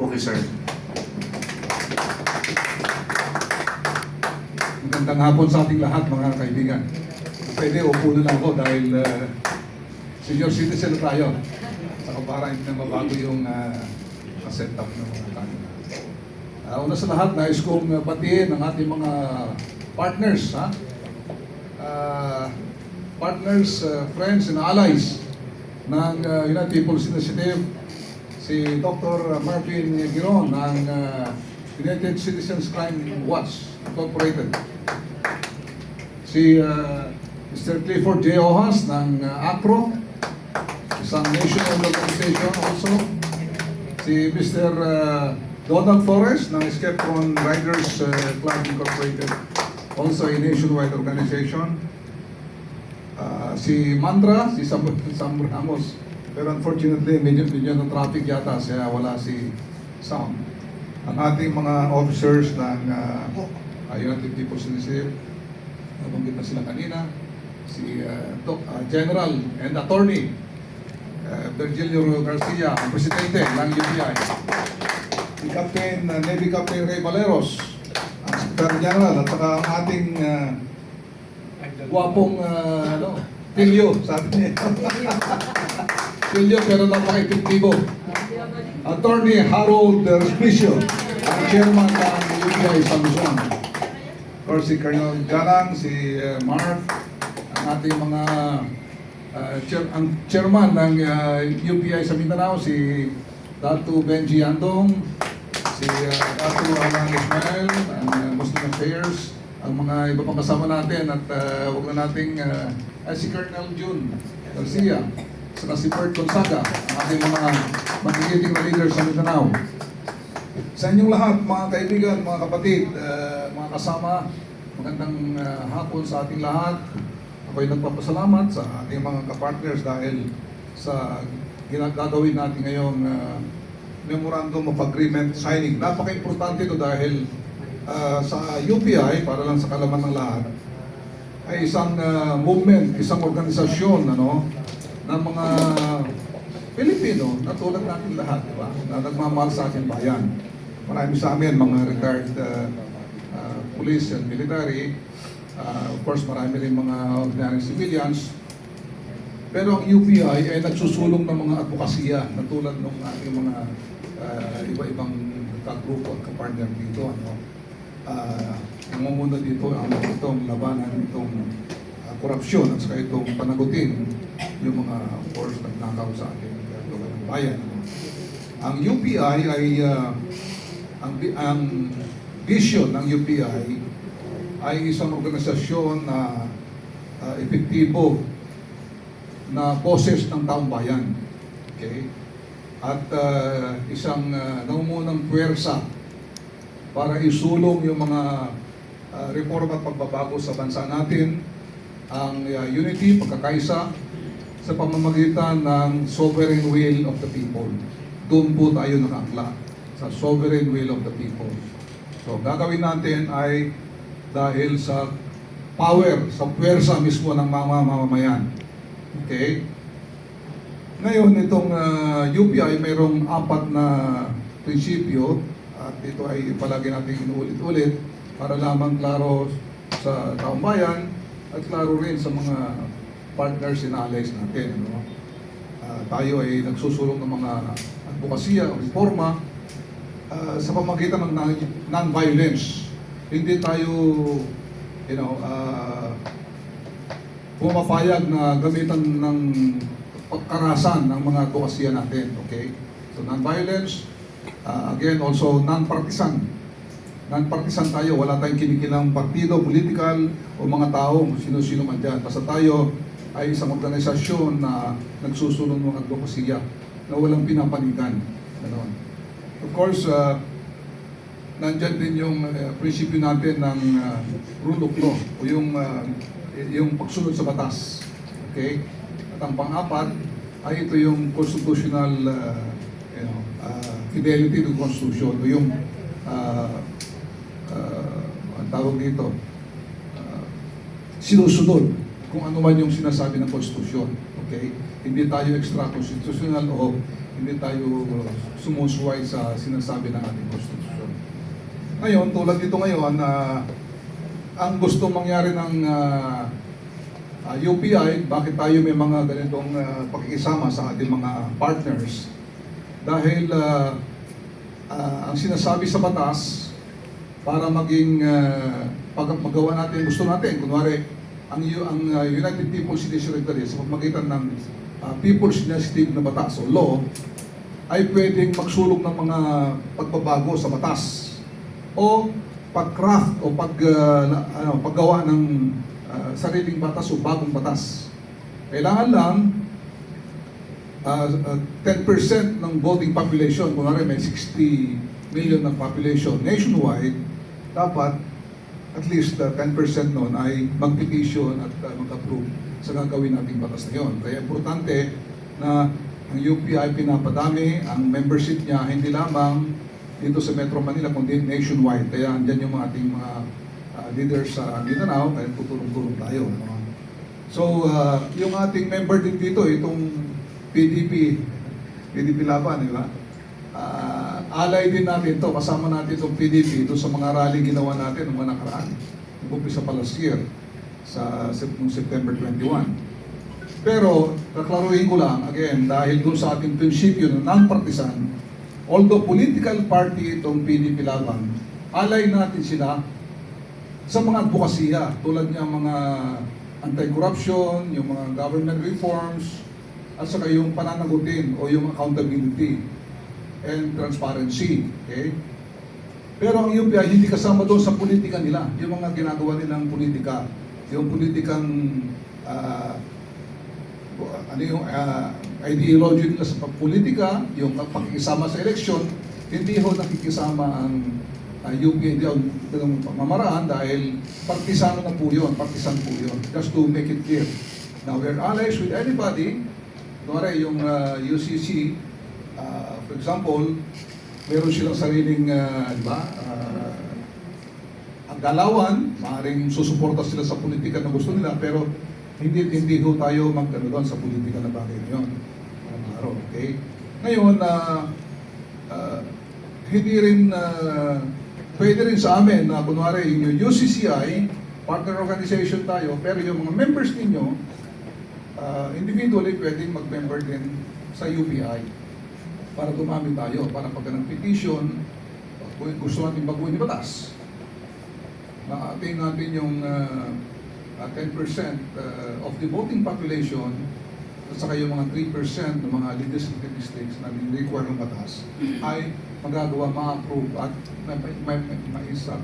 Officer. Magandang hapon sa ating lahat, mga kaibigan. Pwede, upo na lang ako dahil senior citizen na tayo. Saka para hindi na mabago yung setup ng mga kanina. Una sa lahat, nais kong batiin ang ating mga partners, partners, friends, and allies ng United People's Initiative, si Dr. Marvin Giron ng United Citizens Crime Watch Incorporated, si Mr. Clifford J. Ohas ng ACRO, isang national organization also, si Mr. Donald Flores ng Skeptron Riders Club Incorporated, also a nationwide organization, si Mandra, si Sam Ramos, pero unfortunately medyo na traffic yata kaya wala si Sam. Ang ating mga officers ng United People's Initiative, nabanggit na sila kanina, si General and Attorney Virgilio Garcia, ang presidente ng UPI, si Captain Navy Captain Ray Valeros, ang Secretary General, at saka ang ating guwapong Tilio, sabi niya. Tilio pero napaka-epektibo. Attorney Harold Respicio, ang chairman ng UPI sa Luzon. Of course, si Colonel Galang, si Mark, ang ating mga ang chairman ng UPI sa Mindanao, si Datu Benji Andong, si Datu Alang Ismael, ang Muslim Affairs, ang mga iba pang kasama natin, at huwag na nating si Colonel June Garcia, saka si Bert Gonzaga, ang ating mga magigiting na leaders sa Mindanao. Sa inyong lahat, mga kaibigan, mga kapatid, mga kasama, magandang hapon sa ating lahat. Ako'y nagpapasalamat sa ating mga kapartners dahil sa ginagawin natin ngayong Memorandum of Agreement signing. Napaka-importante ito dahil sa UPI, para lang sa kalaman ng lahat, ay isang movement, isang organisasyon ng mga Pilipino na tulad natin lahat, di ba? Na nagmamahal sa ating bayan. Marami sa amin, mga retired police and military, of course marami rin mga ordinary civilians, pero ang UPI ay nagsusulong ng mga advokasya na tulad ng ating mga iba-ibang kagrupo at kapartner dito. Namumuna dito ang itong labanan, itong korupsyon at saka itong panagutin yung mga force na nagnakaw sa ating bayan. Ang UPI ay ang vision ng UPI ay isang organisasyon na epektibo na boses ng taong bayan. Okay? At isang nangungunang puwersa para isulong yung mga reforma at pagbabago sa bansa natin, ang unity, pagkakaisa, sa pamamagitan ng sovereign will of the people. Doon po tayo nakaakla, sa sovereign will of the people. So, gagawin natin ay dahil sa power, sa puwersa mismo ng mga mamamayan. Okay? Ngayon, itong UPI mayroong 4 na prinsipyo, at ito ay palagi natin inuulit-ulit para lamang klaro sa taong bayan at klaro rin sa mga partners and allies natin. Tayo ay nagsusulong ng mga advokasya o reforma sa pamamagitan ng non-violence. Hindi tayo pumapayag na gamitan ng pagkarasan ng mga advokasya natin. Okay? So non-violence, again also non-partisan. Non-partisan tayo, wala tayong kinikilang partido, political o mga tao, sino-sino man dyan. Basta tayo ay isang organisasyon na nagsusulong ng advokasya na walang pinapanigan. Ganon. Of course, nandyan din yung prinsipyo natin ng rule of law o yung pagsunod sa batas. Okay? At ang pang-apat ay ito yung constitutional fidelity to Constitution o yung ang tawag dito sinusunod kung ano man yung sinasabi ng Konstitusyon. Okay? Hindi tayo extra-constitutional o hindi tayo sumusuway sa sinasabi ng ating konstitusyon. Ngayon, tulad dito ngayon, ang gusto mangyari ng UPI, bakit tayo may mga ganitong pakikisama sa ating mga partners? Dahil ang sinasabi sa batas, para maging magawa natin gusto natin, kunwari, ang United People's Initiative sa pamamagitan ng People's Initiative na batas o law, ay pwedeng magsulong ng mga pagbabago sa batas o pag-craft o paggawa ng sariling batas o bagong batas. Kailangan lang 10% ng voting population, kunwari may 60 million ng population nationwide, dapat at least 10% noon ay mag-petition at mag-approve sa gagawin nating batas na yun. Kaya importante na ang UPI pinapadami, ang membership niya hindi lamang dito sa Metro Manila kundi nationwide. Kaya andyan yung mga ating mga leaders sa Mindanao, kaya tutulong-tulong tayo. No? So, yung ating member din dito, itong PDP Laban, di ba? Alay din natin to, kasama natin itong PDP ito sa mga rally ginawa natin noong nakaraan. Nag-umpisa pa last year sa September 21. Pero, kaklaruhin ko lang, again, dahil doon sa ating prinsipyo na non-partisan, although political party itong PDP Laban, alay natin sila sa mga advokasya, tulad ng mga anti-corruption, yung mga government reforms, at saka yung pananagutin o yung accountability and transparency. Okay? Pero ang UPI hindi kasama doon sa politika nila. Yung mga ginagawa nilang politika, yung politikang ideology nila sa politika, yung pakikisama sa eleksyon, hindi ho nakikisama ang UPI ng pamamaraan dahil partisano na po yun, partisan po yun. Just to make it clear. Now, we're allies with anybody. Kunwari, yung UCC, for example, meron silang sariling, ang galawan, maaaring susuporta sila sa politika na gusto nila, pero hindi ho tayo doon sa politika na bagay na yun. Araw, okay? Ngayon, hindi rin, pwede rin sa amin na kunwari yung UCCI, partner organization tayo, pero yung mga members ninyo, individually pwedeng mag-member din sa UPI para dumami tayo, para pag petition, kung gusto natin baguhin yung batas, na-attain natin yung 10% of the voting population at saka yung mga 3% ng mga legislative districts na require ng batas ay magagawa, ma-approve at maisa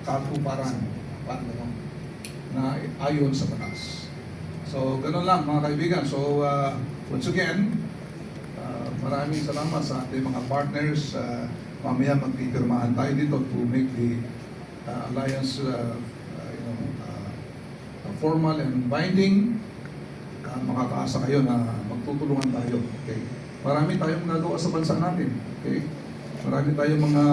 katuparan na ayon sa batas. So, ganun lang mga kaibigan. So, once again, maraming salamat sa ating mga partners. Mamaya magpipirmahan tayo dito to make the alliance formal and binding. Makakaasa kayo na magtutulungan tayo. Okay? Marami tayong nagawa sa bansa natin. Okay? Marami tayong mga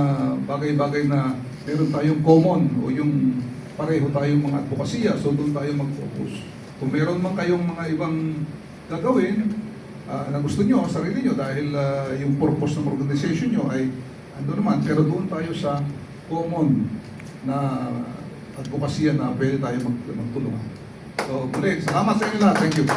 bagay-bagay na meron tayong common o yung pareho tayong mga advokasya. So, doon tayo mag-focus. Kung meron man kayong mga ibang gagawin na gusto nyo, sarili nyo, dahil yung purpose ng organization nyo ay ando naman, pero doon tayo sa common na advokasya na pwede tayo magtulungan. So, muli, salamat sa inyo lahat. Thank you.